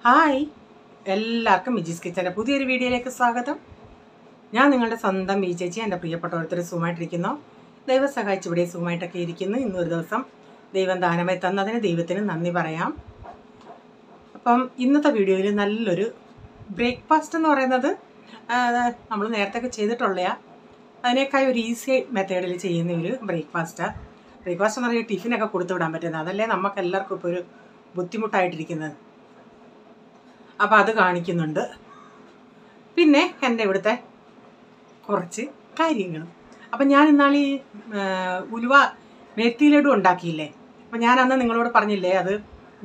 Hi, എല്ലാവർക്കും മിജീസ് കിച്ചൻ്റെ പുതിയൊരു വീഡിയോയിലേക്ക് സ്വാഗതം. ഞാൻ നിങ്ങളുടെ സ്വന്തം മീ ചേച്ചി. എൻ്റെ പ്രിയപ്പെട്ട ഓരോരുത്തർ സുഖമായിട്ടിരിക്കുന്നു. ദൈവം സഹായിച്ച് ഇവിടെ സുഖമായിട്ടൊക്കെ ഇരിക്കുന്നു. ഇന്നൊരു ദിവസം ദൈവം ദാനമായി തന്നതിന് ദൈവത്തിന് നന്ദി പറയാം. അപ്പം ഇന്നത്തെ വീഡിയോയിൽ നല്ലൊരു ബ്രേക്ക്ഫാസ്റ്റ് എന്ന് പറയുന്നത് നമ്മൾ നേരത്തെ ചെയ്തിട്ടുള്ളതാണ്. അതിനേക്കാൾ ഒരു ഈസി മെത്തേഡിൽ ചെയ്യുന്ന ഒരു ബ്രേക്ക്ഫാസ്റ്റ് എന്ന് പറയുന്നത് ടിഫിനൊക്കെ കൊടുത്തു വിടാൻ പറ്റുന്നത്. അതല്ലേ നമുക്ക് എല്ലാവർക്കും ഇപ്പോൾ ഒരു ബുദ്ധിമുട്ടായിട്ടിരിക്കുന്നത്. അപ്പോൾ അത് കാണിക്കുന്നുണ്ട്. പിന്നെ എൻ്റെ ഇവിടുത്തെ കുറച്ച് കാര്യങ്ങളും. അപ്പം ഞാൻ ഇന്നാളീ ഉലുവ മെത്തി ലഡു ഉണ്ടാക്കിയില്ലേ, അപ്പം ഞാനന്ന് നിങ്ങളോട് പറഞ്ഞില്ലേ അത്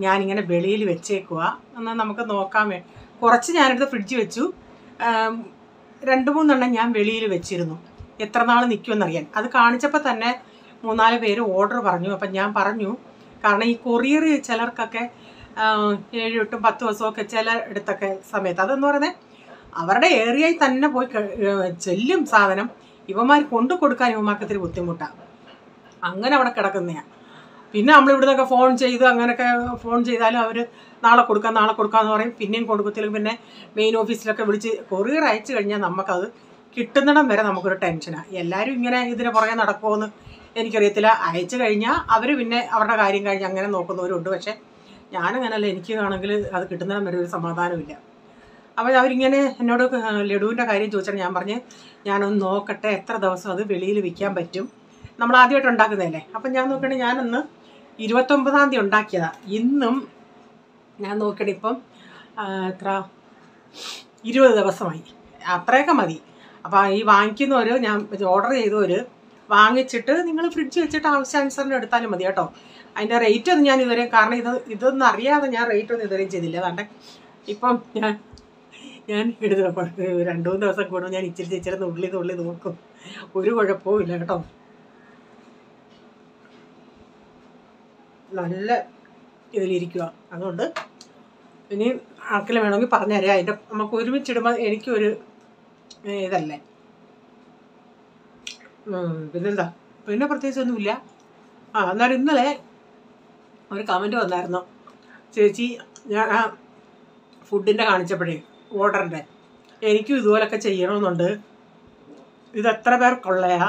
ഞാനിങ്ങനെ വെളിയിൽ വെച്ചേക്കുക എന്നാൽ നമുക്ക് നോക്കാൻ കുറച്ച് ഞാനെടുത്ത് ഫ്രിഡ്ജ് വെച്ചു. 2-3 എണ്ണം ഞാൻ വെളിയിൽ വെച്ചിരുന്നു, എത്ര നാൾ നിൽക്കുമെന്നറിയാൻ. അത് കാണിച്ചപ്പോൾ തന്നെ 3-4 പേര് ഓർഡർ പറഞ്ഞു. അപ്പം ഞാൻ പറഞ്ഞു, കാരണം ഈ കൊറിയർ ചിലർക്കൊക്കെ 7-8-10 ദിവസമൊക്കെ ചില ഇടത്തൊക്കെ സമയത്ത് അതെന്ന് പറയുന്നത് അവരുടെ ഏരിയയിൽ തന്നെ പോയി ചെല്ലും സാധനം. ഇവന്മാർ കൊണ്ടു കൊടുക്കാൻ ഇവന്മാർക്ക് ഇത്തിരി ബുദ്ധിമുട്ടാണ്. അങ്ങനെ അവിടെ കിടക്കുന്നതാണ്. പിന്നെ നമ്മളിവിടെ നിന്നൊക്കെ ഫോൺ ചെയ്ത് അങ്ങനെയൊക്കെ ഫോൺ ചെയ്താലും അവർ നാളെ കൊടുക്കാമെന്ന് പറയും. പിന്നെയും കൊടുക്കത്തില്ല. പിന്നെ മെയിൻ ഓഫീസിലൊക്കെ വിളിച്ച് കൊറിയർ അയച്ചു കഴിഞ്ഞാൽ നമുക്കത് കിട്ടുന്നിടം വരെ നമുക്കൊരു ടെൻഷനാണ്. എല്ലാവരും ഇങ്ങനെ ഇതിന് പുറകെ നടക്കുമോയെന്ന് എനിക്കറിയത്തില്ല. അയച്ചു കഴിഞ്ഞാൽ അവർ പിന്നെ അവരുടെ കാര്യം കഴിഞ്ഞ് അങ്ങനെ നോക്കുന്നവരുണ്ട്. പക്ഷേ ഞാനങ്ങനല്ല, എനിക്കാണെങ്കിൽ അത് കിട്ടുന്നിടം വരെ ഒരു സമാധാനമില്ല. അപ്പോൾ അവരിങ്ങനെ എന്നോട് ലഡുവിൻ്റെ കാര്യം ചോദിച്ചാൽ ഞാൻ പറഞ്ഞ് ഞാനൊന്ന് നോക്കട്ടെ എത്ര ദിവസം അത് വെളിയിൽ വിൽക്കാൻ പറ്റും. നമ്മൾ ആദ്യമായിട്ട് ഉണ്ടാക്കുന്നതല്ലേ. അപ്പം ഞാൻ നോക്കണേ, ഞാനൊന്ന് 29-ാം തീയതി ഉണ്ടാക്കിയതാണ്. ഇന്നും ഞാൻ നോക്കണേ ഇപ്പം എത്ര 20 ദിവസമായി. അത്രയൊക്കെ മതി. അപ്പോൾ ഈ വാങ്ങിക്കുന്നവർ, ഞാൻ ഓർഡർ ചെയ്തവർ വാങ്ങിച്ചിട്ട് നിങ്ങൾ ഫ്രിഡ്ജ് വെച്ചിട്ട് ആവശ്യാനുസരണം എടുത്താലും മതി കേട്ടോ. അതിൻ്റെ റേറ്റ് ഒന്നും ഞാൻ ഇതുവരെയും, കാരണം ഇതൊന്നും അറിയാതെ ഞാൻ റേറ്റ് ഒന്നും ഇതുവരെയും ചെയ്തില്ല. അതുകൊണ്ട് ഇപ്പം ഞാൻ എടുത്ത് 2-3 ദിവസം കൂടുമ്പോൾ ഞാൻ ഇച്ചിരി നുള്ളി നോക്കും. ഒരു കുഴപ്പവും ഇല്ല കേട്ടോ. നല്ല ഇതിലിരിക്കുക. അതുകൊണ്ട് ഇനി ആർക്കെങ്കിലും വേണമെങ്കിൽ പറഞ്ഞുതരാം. അതിൻ്റെ നമുക്ക് ഒരുമിച്ചിടുമ്പോൾ എനിക്കൊരു ഇതല്ലേ. പിന്നെന്താ, പിന്നെ പ്രത്യേകിച്ചൊന്നുമില്ല. എന്നാലും ഇന്നലെ ഒരു കമൻറ്റ് വന്നായിരുന്നു, ചേച്ചി ഞാൻ ആ ഫുഡിൻ്റെ കാണിച്ചപ്പോഴേ ഓർഡറിൻ്റെ എനിക്കും ഇതുപോലൊക്കെ ചെയ്യണമെന്നുണ്ട്, ഇത് എത്ര പേർക്കുള്ളയാ.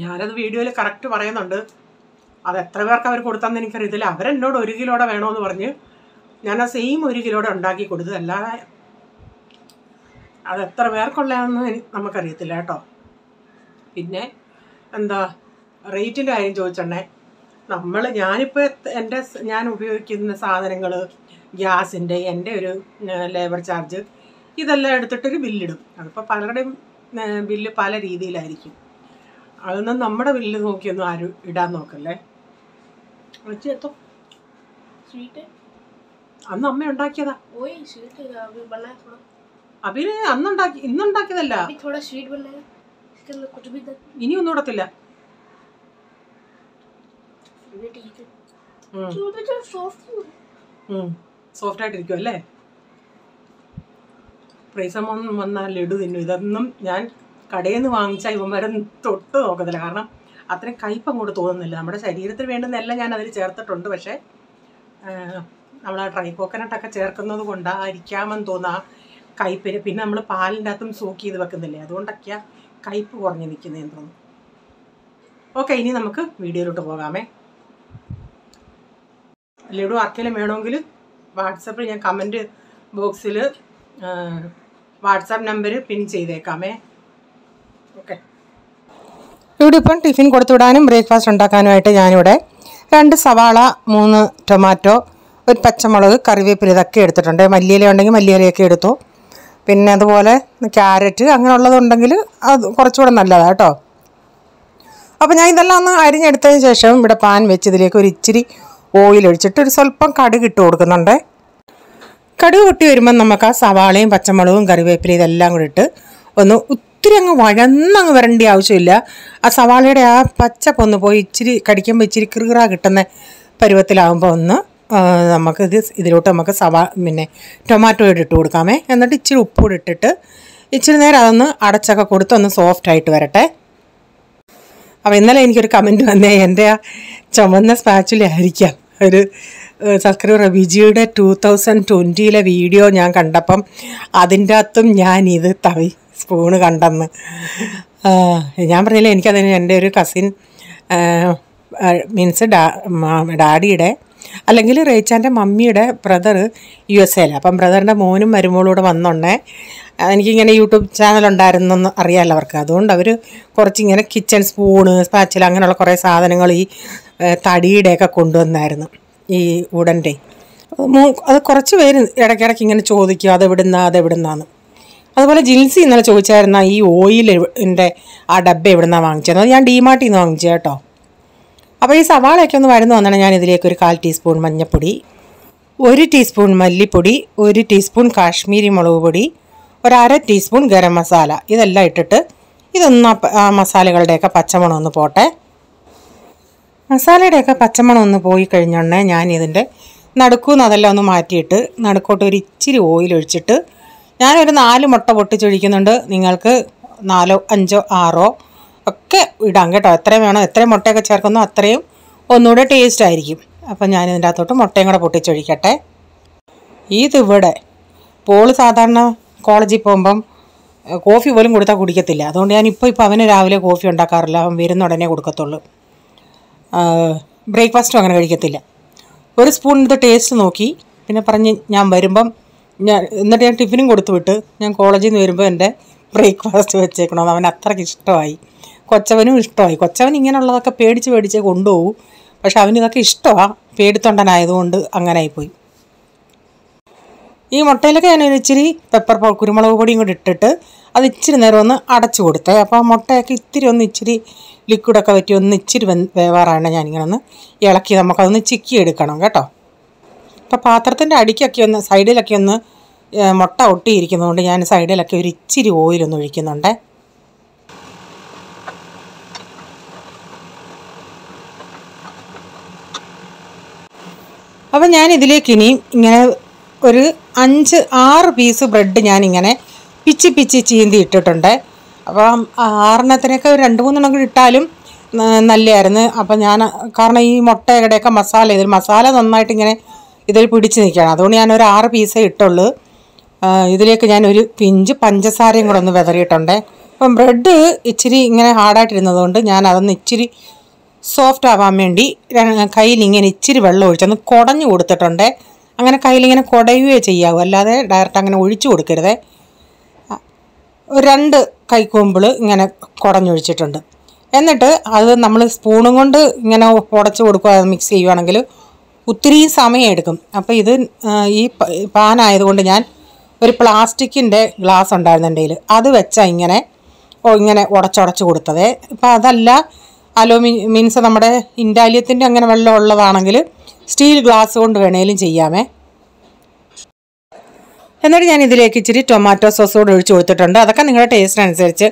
ഞാനത് വീഡിയോയിൽ കറക്റ്റ് പറയുന്നുണ്ട്. അത് എത്ര പേർക്ക് അവർ കൊടുത്താന്ന് എനിക്കറിയത്തില്ല. അവരെന്നോട് 1 കിലോയുടെ വേണമെന്ന് പറഞ്ഞ് ഞാൻ ആ സെയിം 1 കിലോയുടെ ഉണ്ടാക്കി കൊടുത്തു. അല്ലാതെ അത് എത്ര പേർക്കുള്ളതാണെന്ന് നമുക്കറിയത്തില്ല കേട്ടോ. പിന്നെ എന്താ റേറ്റിൻ്റെ കാര്യം ചോദിച്ചോണ്ടേ, ഞാനിപ്പോൾ ഞാൻ ഉപയോഗിക്കുന്ന സാധനങ്ങൾ, ഗ്യാസിൻ്റെ എൻ്റെ ഒരു ലേബർ ചാർജ് ഇതെല്ലാം എടുത്തിട്ടൊരു ബില്ലിടും. അതിപ്പോൾ പലരുടെയും ബില്ല് പല രീതിയിലായിരിക്കും. അതൊന്നും നമ്മുടെ ബില്ല് നോക്കിയൊന്നും ആരും ഇടാൻ നോക്കല്ലേ. വെച്ചെത്തോ അന്ന് അമ്മ ഉണ്ടാക്കിയതാ. അഭിന് ഇന്നുണ്ടാക്കിയതല്ല, ഇനി ഒന്നും ഇടത്തില്ല. സോഫ്റ്റ് ആയിട്ടിരിക്കും അല്ലേ. പ്രൈസമ്മ വന്നാൽ ലഡു തിന്നു. ഇതൊന്നും ഞാൻ കടയിൽ നിന്ന് വാങ്ങിച്ചാൽ ഇവന്മാരെ തൊട്ട് നോക്കത്തില്ല. കാരണം അത്രയും കയ്പ് അങ്ങോട്ട് തോന്നുന്നില്ല. നമ്മുടെ ശരീരത്തിന് വേണ്ടുന്നതെല്ലാം ഞാൻ അതിൽ ചേർത്തിട്ടുണ്ട്. പക്ഷേ നമ്മൾ ആ ഡ്രൈ കോക്കനട്ടൊക്കെ ചേർക്കുന്നത് കൊണ്ടായിരിക്കാമെന്ന് തോന്നുക കയ്പിന്. പിന്നെ നമ്മൾ പാലിൻ്റെ അകത്തും സോക്ക് ചെയ്ത് വെക്കുന്നില്ലേ, അതുകൊണ്ടൊക്കെയാണ് കയ്പ് കുറഞ്ഞ് നിൽക്കുന്നതെന്ന് തോന്നുന്നു. ഓക്കെ, ഇനി നമുക്ക് വീഡിയോയിലോട്ട് പോകാമേ. ലഡു ആർക്കെങ്കിലും വേണമെങ്കിൽ വാട്സപ്പിൽ ഞാൻ കമൻറ്റ് ബോക്സിൽ വാട്സാപ്പ് നമ്പർ പിൻ ചെയ്തേക്കാമേ. ഓക്കെ, ഇവിടെ ഇപ്പം ടിഫിൻ കൊടുത്തുവിടാനും ബ്രേക്ക്ഫാസ്റ്റ് ഉണ്ടാക്കാനുമായിട്ട് ഞാനിവിടെ 2 സവാള, 3 ടൊമാറ്റോ, 1 പച്ചമുളക്, കറിവേപ്പില ഇതൊക്കെ എടുത്തിട്ടുണ്ട്. മല്ലിയില ഉണ്ടെങ്കിൽ മല്ലിയിലയൊക്കെ എടുത്തു. പിന്നെ അതുപോലെ ക്യാരറ്റ് അങ്ങനെയുള്ളതുണ്ടെങ്കിൽ അത് കുറച്ചുകൂടെ നല്ലതാണ് കേട്ടോ. അപ്പോൾ ഞാൻ ഇതെല്ലാം ഒന്ന് അരിഞ്ഞെടുത്തതിന് ശേഷം ഇവിടെ പാൻ വെച്ച് ഇതിലേക്ക് ഒരു ഇച്ചിരി ഓയിൽ ഒഴിച്ചിട്ട് ഒരു സ്വല്പം കടുക് ഇട്ട് കൊടുക്കുന്നുണ്ട്. കടുക് പൊട്ടി വരുമ്പം നമുക്ക് ആ സവാളയും പച്ചമുളകും കറിവേപ്പിലയും ഇതെല്ലാം കൂടി ഇട്ട് ഒന്ന് ഒത്തിരി അങ്ങ് വഴന്നങ്ങ് വരേണ്ട ആവശ്യമില്ല. ആ സവാളയുടെ ആ പച്ചപ്പൊന്ന് പോയി ഇച്ചിരി കടിക്കുമ്പോൾ ഇച്ചിരി കിറുകിറ കിട്ടുന്ന പരുവത്തിലാകുമ്പോൾ ഒന്ന് ഇതിലോട്ട് നമുക്ക് പിന്നെ ടൊമാറ്റോ ഇട്ട് കൊടുക്കാമേ. എന്നിട്ട് ഇച്ചിരി ഉപ്പൂടെ ഇട്ടിട്ട് ഇച്ചിരി നേരം അതൊന്ന് അടച്ചൊക്കെ കൊടുത്ത് ഒന്ന് സോഫ്റ്റായിട്ട് വരട്ടെ. അപ്പോൾ ഇന്നലെ എനിക്കൊരു കമൻറ്റ് വന്നേ, എൻ്റെ ആ ചുമന്ന സ്പാച്ചുല ആയിരിക്കാം ഒരു സബ്സ്ക്രൈബർ വിജിയുടെ 2020 വീഡിയോ ഞാൻ കണ്ടപ്പം അതിൻ്റെ അകത്തും ഞാനിത് സ്പൂണ് കണ്ടെന്ന്. ഞാൻ പറഞ്ഞില്ല, എനിക്കതിന് എൻ്റെ ഒരു കസിൻ മീൻസ് ഡാഡിയുടെ അല്ലെങ്കിൽ റേച്ചാൻ്റെ മമ്മിയുടെ ബ്രദർ USA. അപ്പം ബ്രദറിൻ്റെ മോനും മരുമോളും കൂടെ വന്നുണ്ടേ. എനിക്കിങ്ങനെ യൂട്യൂബ് ചാനലുണ്ടായിരുന്നെന്ന് അറിയാമല്ലോ അവർക്ക്. അതുകൊണ്ട് അവർ കുറച്ചിങ്ങനെ കിച്ചൺ സ്പൂണ്, സ്പാച്ചില അങ്ങനെയുള്ള കുറേ സാധനങ്ങൾ ഈ തടിയുടെയൊക്കെ കൊണ്ടുവന്നായിരുന്നു, ഈ വുഡൻ്റെ. അത് കുറച്ച് പേര് ഇടയ്ക്കിടയ്ക്ക് ഇങ്ങനെ ചോദിക്കും അതെവിടുന്നാന്ന്. അതുപോലെ ജിൻസി ഇന്നലെ ചോദിച്ചായിരുന്ന ഈ ഓയിലിൻ്റെ ആ ഡബ്ബ എവിടുന്നാണ് വാങ്ങിച്ചത്. അത് ഞാൻ ഡിമാർട്ടിൽ നിന്ന് വാങ്ങിച്ചു കേട്ടോ. അപ്പോൾ ഈ സവാളയൊക്കെ ഒന്ന് വരുന്ന വന്നാണ് ഞാൻ ഇതിലേക്ക് ഒരു 1/4 ടീസ്പൂൺ മഞ്ഞൾപ്പൊടി, 1 ടീസ്പൂൺ മല്ലിപ്പൊടി, 1 ടീസ്പൂൺ കാശ്മീരി മുളക് പൊടി, 1/2 ടീസ്പൂൺ ഗരം മസാല ഇതെല്ലാം ഇട്ടിട്ട് ഇതൊന്ന് മസാലകളുടെയൊക്കെ പച്ചമണം ഒന്ന് പോട്ടെ. മസാലയുടെയൊക്കെ പച്ചമണം ഒന്ന് പോയി കഴിഞ്ഞോണ്ടേ ഞാൻ ഇതിൻ്റെ നടുക്കൂന്ന് അതെല്ലാം ഒന്ന് മാറ്റിയിട്ട് നടുക്കോട്ട് ഒരു ഇച്ചിരി ഓയിൽ ഒഴിച്ചിട്ട് ഞാനൊരു 4 മുട്ട പൊട്ടിച്ചൊഴിക്കുന്നുണ്ട്. നിങ്ങൾക്ക് 4, 5, 6 ഒക്കെ ഇടാം കേട്ടോ. എത്രയും വേണം, എത്രയും മുട്ടയൊക്കെ ചേർക്കുന്നോ അത്രയും ഒന്നുകൂടെ ടേസ്റ്റ് ആയിരിക്കും. അപ്പം ഞാനിതിൻ്റെ അകത്തോട്ട് മുട്ടയും കൂടെ പൊട്ടിച്ചൊഴിക്കട്ടെ. ഇതിവിടെ പോൾ സാധാരണ കോളേജിൽ പോകുമ്പം കോഫി പോലും കൊടുത്താൽ കുടിക്കത്തില്ല. അതുകൊണ്ട് ഞാനിപ്പോൾ അവന് രാവിലെ കോഫി ഉണ്ടാക്കാറില്ല. അവൻ വരുന്ന ഉടനെ കൊടുക്കത്തുള്ളൂ. ബ്രേക്ക്ഫാസ്റ്റും അങ്ങനെ കഴിക്കത്തില്ല. ഒരു സ്പൂൺ ഇത് ടേസ്റ്റ് നോക്കി പിന്നെ പറഞ്ഞ് ഞാൻ വരുമ്പം എന്നിട്ട് ഞാൻ ടിഫിനും കൊടുത്തു വിട്ട് ഞാൻ കോളേജിൽ നിന്ന് വരുമ്പോൾ എൻ്റെ ബ്രേക്ക്ഫാസ്റ്റ് വെച്ചേക്കണമെന്ന് അവൻ അത്രയ്ക്ക് ഇഷ്ടമായി. കൊച്ചവനും ഇഷ്ടമായി. കൊച്ചവൻ ഇങ്ങനെയുള്ളതൊക്കെ പേടിച്ച് കൊണ്ടുപോകും. പക്ഷെ അവനിതൊക്കെ ഇഷ്ടമാണ്. പേടിത്തൊണ്ടനായതുകൊണ്ട് അങ്ങനെ ആയിപ്പോയി. ഈ മുട്ടയിലൊക്കെ ഞാൻ ഇച്ചിരി കുരുമുളക് പൊടിയും കൂടി ഇട്ടിട്ട് അത് ഇച്ചിരി നേരം ഒന്ന് അടച്ചു കൊടുത്തേ. അപ്പോൾ ആ മുട്ടയൊക്കെ ഇച്ചിരി ലിക്വിഡൊക്കെ പറ്റി ഇച്ചിരി വേവാറാണ് ഞാനിങ്ങനെ ഒന്ന് ഇളക്കി നമുക്കതൊന്ന് ചിക്കി എടുക്കണം കേട്ടോ. അപ്പോൾ പാത്രത്തിൻ്റെ അടിക്കൊക്കെ ഒന്ന് സൈഡിലൊക്കെ ഒന്ന് മുട്ട ഒട്ടിയിരിക്കുന്നതുകൊണ്ട് ഞാൻ സൈഡിലൊക്കെ ഒരു ഇച്ചിരി ഓയിലൊന്ന് ഒഴിക്കുന്നുണ്ട്. അപ്പം ഞാൻ ഇതിലേക്ക് ഇനി ഇങ്ങനെ ഒരു 5-6 പീസ് ബ്രെഡ് ഞാനിങ്ങനെ പിച്ചി ചീന്തി ഇട്ടിട്ടുണ്ട്. അപ്പം 6 ഒരു 2-3 കൂടി ഇട്ടാലും നല്ലതായിരുന്നു. അപ്പം ഞാൻ കാരണം ഈ മുട്ടയുടെയൊക്കെ മസാല നന്നായിട്ട് ഇങ്ങനെ ഇതിൽ പിടിച്ച് നിൽക്കുകയാണ്. അതുകൊണ്ട് ഞാനൊരു 6 പീസേ ഇട്ടുള്ളൂ. ഇതിലേക്ക് ഞാനൊരു പിഞ്ച് പഞ്ചസാരയും കൂടെ ഒന്ന് വിതറിയിട്ടുണ്ട്. അപ്പം ബ്രെഡ് ഇച്ചിരി ഇങ്ങനെ ഹാർഡായിട്ടിരുന്നതുകൊണ്ട് ഞാൻ അതൊന്ന് ഇച്ചിരി സോഫ്റ്റ് ആവാൻ വേണ്ടി കയ്യിലിങ്ങനെ ഇച്ചിരി വെള്ളം ഒഴിച്ചൊന്ന് കുടഞ്ഞു കൊടുത്തിട്ടുണ്ട്. അങ്ങനെ കയ്യിലിങ്ങനെ കുടയുകയോ ചെയ്യാവൂ, അല്ലാതെ ഡയറക്റ്റ് അങ്ങനെ ഒഴിച്ചു കൊടുക്കരുത്. 2 കൈക്കൊമ്പിൾ ഇങ്ങനെ കുടഞ്ഞൊഴിച്ചിട്ടുണ്ട്. എന്നിട്ട് അത് നമ്മൾ സ്പൂണും കൊണ്ട് ഇങ്ങനെ ഉടച്ചു കൊടുക്കുക, മിക്സ് ചെയ്യുവാണെങ്കിൽ ഒത്തിരി സമയം എടുക്കും. അപ്പോൾ ഇത് ഈ പാനായതുകൊണ്ട് ഞാൻ ഒരു പ്ലാസ്റ്റിക്കിൻ്റെ ഗ്ലാസ് ഉണ്ടായിരുന്നു എൻ്റെ കയ്യിൽ, അത് വെച്ചാൽ ഇങ്ങനെ ഉടച്ചുടച്ച് കൊടുത്തത്. ഇപ്പോൾ അതല്ല മീൻസ് നമ്മുടെ ഇൻഡാലിയത്തിൻ്റെ അങ്ങനെ വെള്ളം ഉള്ളതാണെങ്കിൽ സ്റ്റീൽ ഗ്ലാസ് കൊണ്ട് വേണേലും ചെയ്യാമേ. എന്നിട്ട് ഞാൻ ഇതിലേക്ക് ഇച്ചിരി ടൊമാറ്റോ സോസ് കൂടെ ഒഴിച്ച് കൊടുത്തിട്ടുണ്ട്. അതൊക്കെ നിങ്ങളുടെ ടേസ്റ്റിനനുസരിച്ച്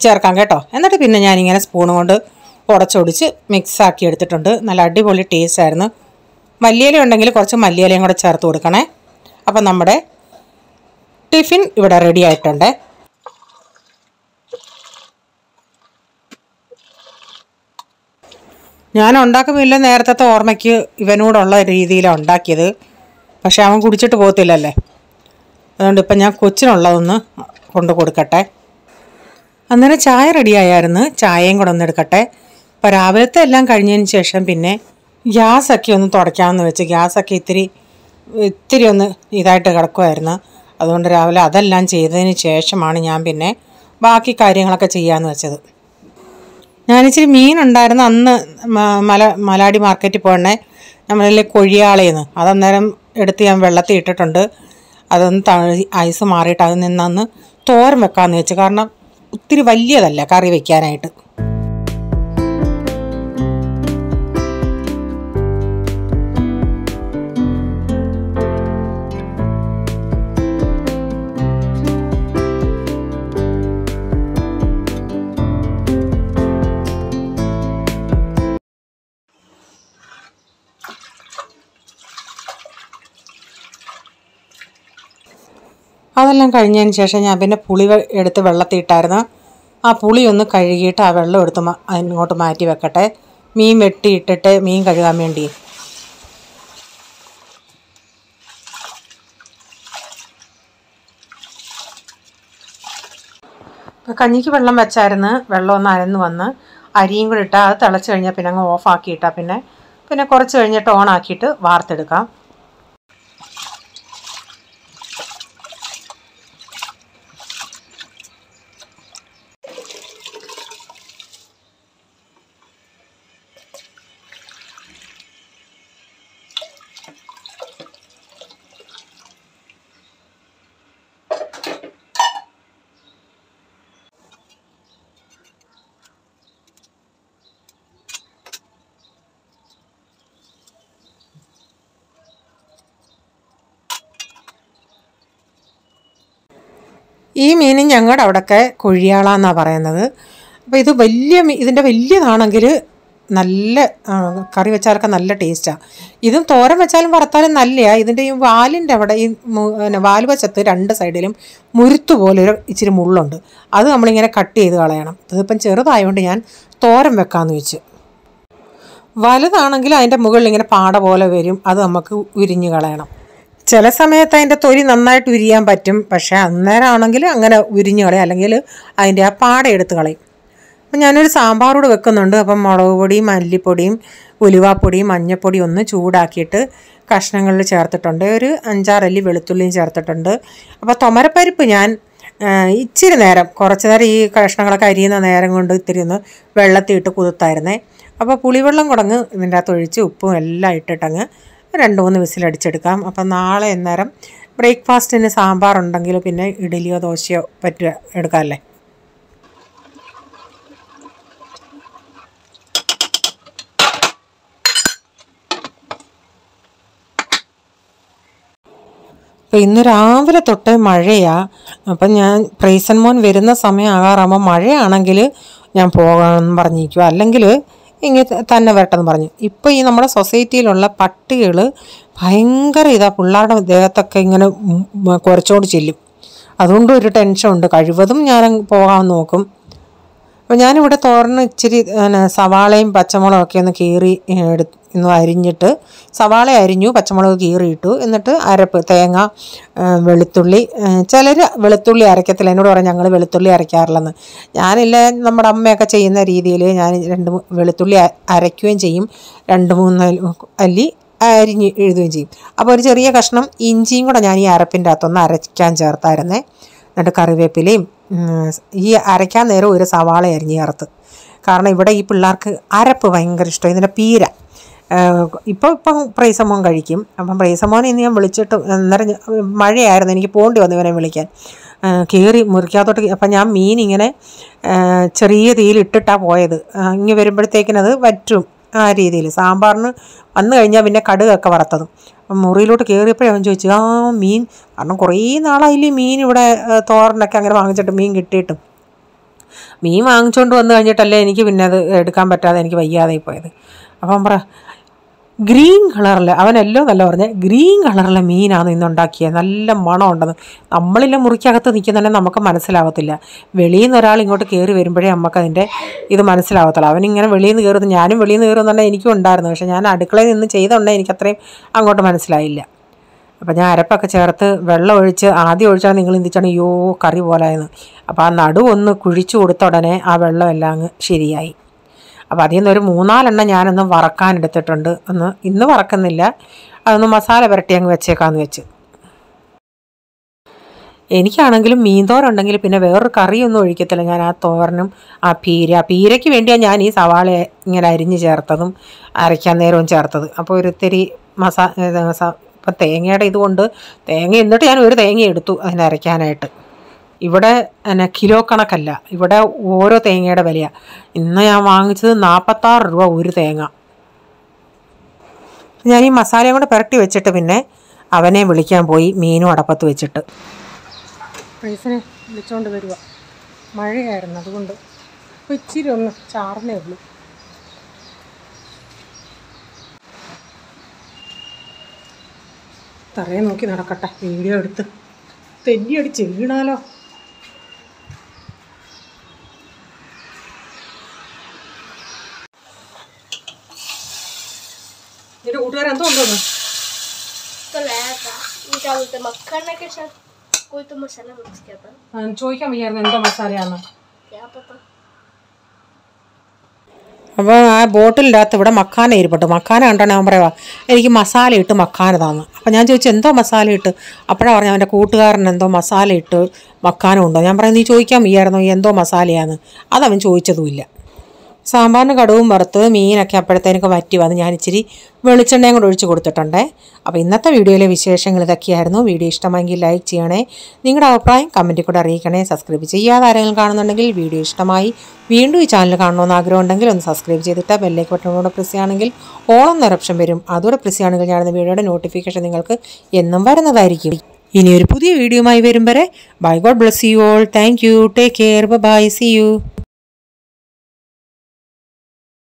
ചേർക്കാം കേട്ടോ. എന്നിട്ട് പിന്നെ ഞാനിങ്ങനെ സ്പൂൺ കൊണ്ട് ഉടച്ചൊടിച്ച് മിക്സാക്കി എടുത്തിട്ടുണ്ട്. നല്ല അടിപൊളി ടേസ്റ്റ് ആയിരുന്നു. മല്ലിയില ഉണ്ടെങ്കിൽ കുറച്ച് മല്ലിയിലയും കൂടെ ചേർത്ത് കൊടുക്കണേ. അപ്പം നമ്മുടെ ടിഫിൻ ഇവിടെ റെഡി ആയിട്ടുണ്ട്. ഞാൻ ഉണ്ടാക്കുമില്ല, നേരത്തെ ഓർമ്മയ്ക്ക് ഇവനോടുള്ള രീതിയിലാണ് ഉണ്ടാക്കിയത്. പക്ഷെ അവൻ കുടിച്ചിട്ട് പോകത്തില്ലല്ലേ, അതുകൊണ്ട് ഇപ്പം ഞാൻ കൊച്ചിനുള്ളതൊന്ന് കൊണ്ട് കൊടുക്കട്ടെ. അന്നേരം ചായ റെഡിയായിരുന്നു. ചായയും കൂടെ ഒന്ന് എടുക്കട്ടെ. അപ്പോൾ രാവിലത്തെ എല്ലാം കഴിഞ്ഞതിന് ശേഷം പിന്നെ ഗ്യാസൊക്കെ ഒന്ന് തുടയ്ക്കാമെന്ന് വെച്ച് ഗ്യാസൊക്കെ ഇത്തിരി ഒന്ന് ഇതായിട്ട് കിടക്കുമായിരുന്നു. അതുകൊണ്ട് രാവിലെ അതെല്ലാം ചെയ്തതിന് ശേഷമാണ് ഞാൻ പിന്നെ ബാക്കി കാര്യങ്ങളൊക്കെ ചെയ്യാമെന്ന് വെച്ചത്. ഞാനിച്ചിരി മീനുണ്ടായിരുന്നു അന്ന് മലാടി മാർക്കറ്റിൽ പോകണേ, നമ്മളിലെ കൊഴിയാളേന്ന് അതന്നേരം എടുത്ത് ഞാൻ വെള്ളത്തിൽ ഇട്ടിട്ടുണ്ട്. അതൊന്ന് ഐസ് മാറിയിട്ട് അതിൽ നിന്നൊന്ന് തോരൻ വെക്കാമെന്ന് വെച്ച്. കാരണം ഒത്തിരി വലിയതല്ല കറി വയ്ക്കാനായിട്ട്. അതെല്ലാം കഴിഞ്ഞതിന് ശേഷം ഞാൻ പിന്നെ പുളി എടുത്ത് വെള്ളത്തിൽ ഇട്ടായിരുന്നു. ആ പുളി ഒന്ന് കഴുകിയിട്ട് ആ വെള്ളം എടുത്ത് ഇങ്ങോട്ട് മാറ്റി വെക്കട്ടെ. മീൻ വെട്ടിയിട്ടിട്ട് മീൻ കഴുകാൻ വേണ്ടി. ഇപ്പോൾ കഞ്ഞിക്ക് വെള്ളം വെച്ചായിരുന്നു. വെള്ളം ഒന്ന് അരന്ന് വന്ന് അരിയും കൂടി ഇട്ടാൽ അത് തിളച്ച് കഴിഞ്ഞാൽ പിന്നെ അങ്ങ് ഓഫാക്കിയിട്ടാൽ പിന്നെ കുറച്ച് കഴിഞ്ഞിട്ട് ഓണാക്കിയിട്ട് വാർത്തെടുക്കാം. ഈ മീൻ ഞങ്ങളുടെ അവിടെയൊക്കെ കൊഴിയാളാന്നാണ് പറയുന്നത്. അപ്പോൾ ഇത് ഇതിൻ്റെ വലിയതാണെങ്കിൽ നല്ല കറി വെച്ചാലൊക്കെ നല്ല ടേസ്റ്റാണ്. ഇതും തോരൻ വെച്ചാലും വറുത്താലും നല്ലതാണ്. ഇതിൻ്റെ ഈ വാലിൻ്റെ അവിടെ ഈ വാൽ വശത്ത് 2 സൈഡിലും മുരുത്തു പോലൊരു ഇച്ചിരി മുള്ളുണ്ട്. അത് നമ്മളിങ്ങനെ കട്ട് ചെയ്ത് കളയണം. ഇതിപ്പം ചെറുതായതുകൊണ്ട് ഞാൻ തോരൻ വെക്കാമെന്ന് വെച്ച്. വലുതാണെങ്കിൽ അതിൻ്റെ മുകളിൽ ഇങ്ങനെ പാട പോലെ വരും. അത് നമുക്ക് ഉരിഞ്ഞ് കളയണം. ചില സമയത്ത് അതിൻ്റെ തൊലി നന്നായിട്ട് ഉരിയാൻ പറ്റും. പക്ഷേ അന്നേരം ആണെങ്കിൽ അങ്ങനെ ഉരിഞ്ഞ് കളയും, അല്ലെങ്കിൽ അതിൻ്റെ ആ പാട എടുത്ത് കളയും. അപ്പം ഞാനൊരു സാമ്പാറോട് വെക്കുന്നുണ്ട്. അപ്പം മുളക് പൊടിയും മല്ലിപ്പൊടിയും ഉലുവാപ്പൊടിയും മഞ്ഞൾപ്പൊടിയും ഒന്ന് ചൂടാക്കിയിട്ട് കഷ്ണങ്ങളിൽ ചേർത്തിട്ടുണ്ട്. ഒരു 5-6 അല്ലി വെളുത്തുള്ളിയും ചേർത്തിട്ടുണ്ട്. അപ്പോൾ തുമരപ്പരിപ്പ് ഞാൻ ഇച്ചിരി നേരം കുറച്ച് നേരം ഈ കഷ്ണങ്ങളൊക്കെ അരിയുന്ന നേരം കൊണ്ട് ഇത്തിരി ഒന്ന് വെള്ളത്തിയിട്ട് കുതിർത്തായിരുന്നേ. അപ്പോൾ പുളിവെള്ളം കുടങ്ങ് ഇതിൻ്റെ അകത്ത് ഒഴിച്ച് ഉപ്പും എല്ലാം ഇട്ടിട്ടങ്ങ് 2-3 വിസിലടിച്ചെടുക്കാം. അപ്പം നാളെ അന്നേരം ബ്രേക്ക്ഫാസ്റ്റിന് സാമ്പാറുണ്ടെങ്കിൽ പിന്നെ ഇഡ്ഡലിയോ ദോശയോ എടുക്കാമല്ലേ. അപ്പോൾ ഇന്ന് രാവിലെ തൊട്ട് മഴയാണ്. അപ്പം ഞാൻ പ്രൈസൻ മോൻ വരുന്ന സമയം ആകാറാകുമ്പോൾ മഴയാണെങ്കിൽ ഞാൻ പോകാമെന്ന് പറഞ്ഞിരിക്കുക, അല്ലെങ്കിൽ ഇങ്ങനെ തന്നെ വരട്ടെന്ന് പറഞ്ഞു. ഇപ്പോൾ ഈ നമ്മുടെ സൊസൈറ്റിയിലുള്ള പട്ടികൾ ഭയങ്കര പിള്ളേരുടെ ദേഹത്തൊക്കെ ഇങ്ങനെ കുരച്ചോണ്ട് ചെല്ലും. അതുകൊണ്ടും ഒരു ടെൻഷനുണ്ട്. കഴിവതും ഞാൻ പോകാമെന്ന് നോക്കും. അപ്പോൾ ഞാനിവിടെ തോരന് ഇച്ചിരി സവാളയും പച്ചമുളകും ഒക്കെ ഒന്ന് കീറി ഒന്ന് അരിഞ്ഞിട്ട്, സവാള അരിഞ്ഞു, പച്ചമുളക് കീറിയിട്ടു. എന്നിട്ട് അരപ്പ് തേങ്ങ, വെളുത്തുള്ളി. ചിലർ വെളുത്തുള്ളി അരയ്ക്കത്തില്ല. എന്നോട് പറയാം ഞങ്ങൾ വെളുത്തുള്ളി അരയ്ക്കാറില്ലെന്ന്. ഞാനില്ല, നമ്മുടെ അമ്മയൊക്കെ ചെയ്യുന്ന രീതിയിൽ ഞാൻ 2 വെളുത്തുള്ളി അരയ്ക്കുകയും ചെയ്യും, 2-3 അല്ലി അരിഞ്ഞ് എഴുതുകയും ചെയ്യും. അപ്പോൾ ഒരു ചെറിയ കഷ്ണം ഇഞ്ചിയും കൂടെ ഞാൻ ഈ അരപ്പിൻ്റെ അകത്തൊന്ന് അരയ്ക്കാൻ ചേർത്തായിരുന്നേ. എന്നിട്ട് കറിവേപ്പിലയും ഈ അരയ്ക്കാൻ നേരം ഒരു സവാള അരിഞ്ഞ് ചേർത്ത്. കാരണം ഇവിടെ ഈ പിള്ളേർക്ക് അരപ്പ് ഭയങ്കര ഇഷ്ടം. ഇതിൻ്റെ പീര ഇപ്പം പ്രൈസമോൻ കഴിക്കും. അപ്പം പ്രൈസമോനെ ഇന്ന് ഞാൻ വിളിച്ചിട്ട് അന്നേരം മഴയായിരുന്നു, എനിക്ക് പോകേണ്ടി വന്നു ഇവനെ വിളിക്കാൻ. കയറി മുറിക്കാത്തോട്ട്. അപ്പം ഞാൻ മീൻ ഇങ്ങനെ ചെറിയ തീയിലിട്ടിട്ടാണ് പോയത്. ഇങ്ങനെ വരുമ്പോഴത്തേക്കിനത് വറ്റും ആ രീതിയിൽ. സാമ്പാറിന് വന്നു കഴിഞ്ഞാൽ പിന്നെ കടുകൊക്കെ വറുത്തതും. അപ്പം മുറിയിലോട്ട് കയറിയപ്പോഴേ അവൻ ചോദിച്ചു, മീൻ, കാരണം കുറേ നാളായില്ലേ മീൻ ഇവിടെ തോരനൊക്കെ അങ്ങനെ വാങ്ങിച്ചിട്ട് മീൻ കിട്ടിയിട്ടും. മീൻ വാങ്ങിച്ചുകൊണ്ട് വന്നു കഴിഞ്ഞിട്ടല്ലേ എനിക്ക് പിന്നെ അത് എടുക്കാൻ പറ്റാതെ എനിക്ക് വയ്യാതായി പോയത്. അപ്പം പറ ഗ്രീൻ കളറിൽ, അവനെല്ലാം നല്ല പറഞ്ഞത് ഗ്രീൻ കളറിലെ മീനാണ് ഇന്നുണ്ടാക്കിയത്, നല്ല മണം ഉണ്ടെന്ന്. നമ്മളില്ല മുറിക്കകത്ത് നിൽക്കുന്നതന്നെ നമുക്ക് മനസ്സിലാവത്തില്ല. വെളിയിൽ നിന്ന് ഒരാൾ ഇങ്ങോട്ട് കയറി വരുമ്പോഴേ നമുക്കതിൻ്റെ ഇത് മനസ്സിലാവത്തുള്ളൂ. അവനിങ്ങനെ വെളിയിൽ നിന്ന് കയറുന്നു, ഞാനും വെളിയിൽ നിന്ന് കയറുന്നുണ്ടെങ്കിൽ എനിക്കും ഉണ്ടായിരുന്നു. പക്ഷേ ഞാൻ അടുക്കളയിൽ നിന്ന് ചെയ്തുകൊണ്ടേ എനിക്കത്രയും അങ്ങോട്ട് മനസ്സിലായില്ല. അപ്പം ഞാൻ അരപ്പൊക്കെ ചേർത്ത് വെള്ളം ഒഴിച്ച് ആദ്യം ഒഴിച്ചാൽ നിങ്ങൾ ചിന്തിച്ചാണ് അയ്യോ കറി പോലായെന്ന്. അപ്പോൾ ആ നടുവൊന്ന് കുഴിച്ചു കൊടുത്ത ഉടനെ ആ വെള്ളം എല്ലാം അങ്ങ് ശരിയായി. അപ്പോൾ അതിൽ നിന്നൊരു 3-4 എണ്ണം ഞാനൊന്ന് വറക്കാനെടുത്തിട്ടുണ്ട്. ഇന്ന് വറക്കുന്നില്ല, അതൊന്ന് മസാല പുരട്ടി അങ്ങ് വെച്ചേക്കാമെന്ന് വെച്ച്. എനിക്കാണെങ്കിലും മീൻ തോരനുണ്ടെങ്കിൽ പിന്നെ വേറൊരു കറിയൊന്നും ഒഴിക്കത്തില്ല. ഞാൻ ആ തോരനും ആ പീരയ്ക്ക് വേണ്ടിയാണ് ഞാൻ ഈ സവാള ഇങ്ങനെ അരിഞ്ഞ് ചേർത്തതും അരയ്ക്കാൻ നേരവും ചേർത്തത്. അപ്പോൾ ഒരിത്തിരി ഇപ്പം തേങ്ങയുടെ ഇതുകൊണ്ട് തേങ്ങ എന്നിട്ട് ഞാൻ ഒരു തേങ്ങ എടുത്തു അതിനരയ്ക്കാനായിട്ട്. ഇവിടെ കിലോ കണക്കല്ല, ഇവിടെ ഓരോ തേങ്ങയുടെ വിലയാണ്. ഇന്ന് ഞാൻ വാങ്ങിച്ചത് 46 രൂപ ഒരു തേങ്ങ. ഞാൻ ഈ മസാലയും കൂടെ പുരട്ടി വെച്ചിട്ട് പിന്നെ അവനെ വിളിക്കാൻ പോയി, മീനും അടപ്പത്ത് വെച്ചിട്ട്. പ്രൈസിനെ വിളിച്ചുകൊണ്ട് വരിക. മഴയായിരുന്നു, അതുകൊണ്ട് ഇപ്പോൾ ഇച്ചിരി ഒന്ന് ചാറിനേ ഉള്ളൂ. തറയെ നോക്കി നടക്കട്ടെ, വീഡിയോ എടുത്ത് തെന്നിയടിച്ച് വീണാലോ. നിന്റെ കൂട്ടുകാരെന്തോ ഉണ്ടോന്ന് कोई तो मसाला मिक्स किया था ചോദിക്കാൻ വയ്യായിരുന്നു എന്തോ മസാലയാന്ന്. क्या पता. അപ്പോൾ ആ ബോട്ടിലിൻ്റെ അകത്ത് ഇവിടെ മക്കാന ഇരിപ്പുണ്ട്. മക്കാന കണ്ടാണ് ഞാൻ പറയുക എനിക്ക് മസാല ഇട്ട് മക്കാന താന്ന്. അപ്പോൾ ഞാൻ ചോദിച്ചു എന്തോ മസാല ഇട്ട്. അപ്പോഴാണ് പറഞ്ഞു അവൻ്റെ കൂട്ടുകാരൻ എന്തോ മസാല ഇട്ട് മക്കാന ഉണ്ടോ. ഞാൻ പറഞ്ഞു നീ ചോദിക്കാൻ വയ്യായിരുന്നോ എന്തോ മസാലയാന്ന്. അതവൻ ചോദിച്ചതുമില്ല. സാമ്പാറിന് കടുവും വറുത്ത് മീനൊക്കെ അപ്പോഴത്തേനൊക്കെ വറ്റി വന്ന് ഞാൻ ഇച്ചിരി വെളിച്ചെണ്ണയും കൂടെ ഒഴിച്ച് കൊടുത്തിട്ടുണ്ടേ. അപ്പോൾ ഇന്നത്തെ വീഡിയോയിലെ വിശേഷങ്ങൾ ഇതൊക്കെയായിരുന്നു. വീഡിയോ ഇഷ്ടമായെങ്കിൽ ലൈക്ക് ചെയ്യണേ. നിങ്ങളുടെ അഭിപ്രായം കമൻറ്റിൽ കൂടെ അറിയിക്കണേ. സബ്സ്ക്രൈബ് ചെയ്യാതെ ആരെങ്കിലും കാണുന്നുണ്ടെങ്കിൽ വീഡിയോ ഇഷ്ടമായി വീണ്ടും ഈ ചാനൽ കാണണമെന്ന് ആഗ്രഹം ഉണ്ടെങ്കിൽ ഒന്ന് സബ്സ്ക്രൈബ് ചെയ്തിട്ട് ബെല്ലൈക്കൺ ബട്ടണോടെ പ്രസ് ചെയ്യുകയാണെങ്കിൽ ഓളെന്നൊരു ഓപ്ഷൻ വരും. അതോടെ പ്രസ് ചെയ്യുകയാണെങ്കിൽ ഞാനിന്ന് വീഡിയോയുടെ നോട്ടിഫിക്കേഷൻ നിങ്ങൾക്ക് എന്നും വരുന്നതായിരിക്കും. ഇനിയൊരു പുതിയ വീഡിയോയുമായി വരും വരെ bye. God bless you all. Thank you. Take care. Bye. See U.